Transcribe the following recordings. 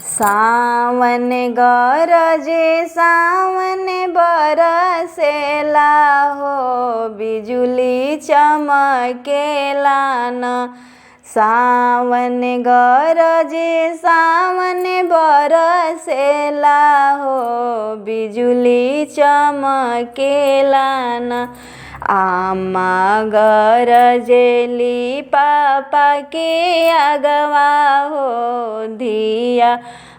सावन गरजे सावन बरसेला हो, बिजुली चमकेला न। सावन गरजे सावन बरसेला हो, बिजुली चमकेला न। आमा गरजेली पापा के अगवा हो, धिया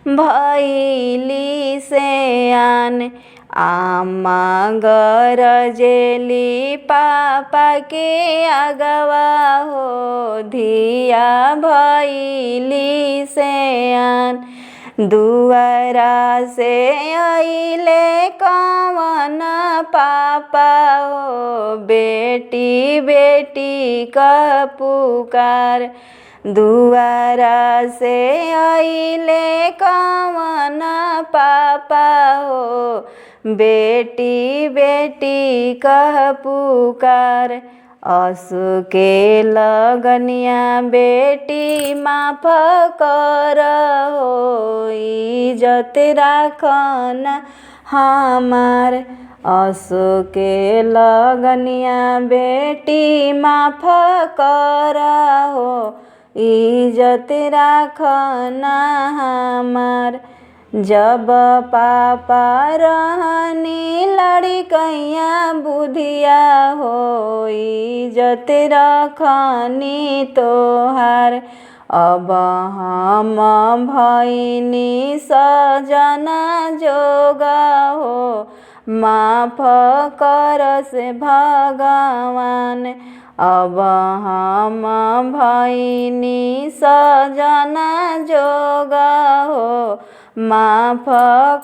भैली सयान। आमा गरजेली पापा के अगवा हो, धिया भैली सयान। दुआरा से अइले कवन पापा हो, बेटी बेटी का पुकार। दुआरा से अइले कवन पापा हो, बेटी बेटी का पुकार। असु के लगनिया बेटी माफ कर हो, इज्जत राखन हमार। असु के लगनिया बेटी माफ कर हो, इज्जत राखन हमार। जब पापा रहनी लड़कैया बुधिया हो, इज्जत रखनी तोहार। अब हम भैनी सजना जोगा हो, माफ कर से भगवान। अब हम भैनी सजना जोगा हो, माफ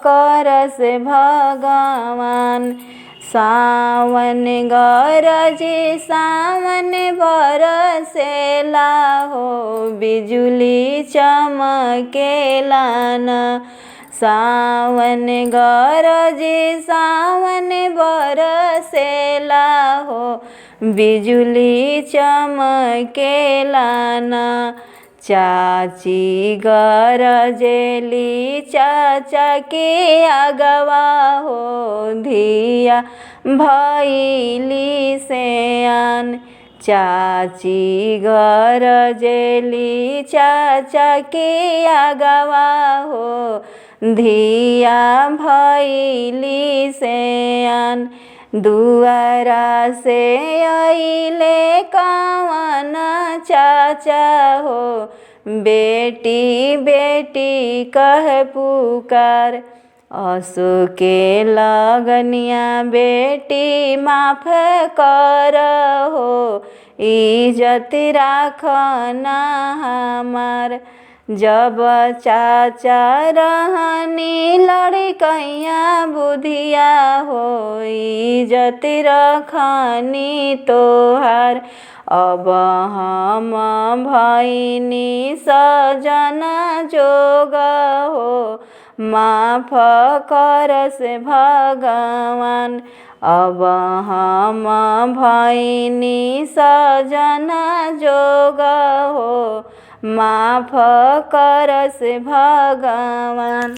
कर से भगवान। सावन गरजे सावन बरसेला हो, बिजुली चमकेला न। सावन गरजे सावन बरसेला हो, बिजुली चमकेला न। चाची गरजेली चाचा के अगवा हो, धिया भैली सयान। चाची गरजेली चाचा के अगवा हो, धिया भैली सयान। दुआरा से अइले कवन चाचा हो, बेटी बेटी कह पुकार। असु के लगनिया बेटी माफ कर हो, इज्जत राखन हमार। जब चाचा रहनी लड़कैया बुधिया हो, इज्जत रखनी तोहार। अब हम भैनी सजना जोगा हो, माफ कर से भगवान। अब हम भैनी सजना जोगा हो, माफ कर से भगवान।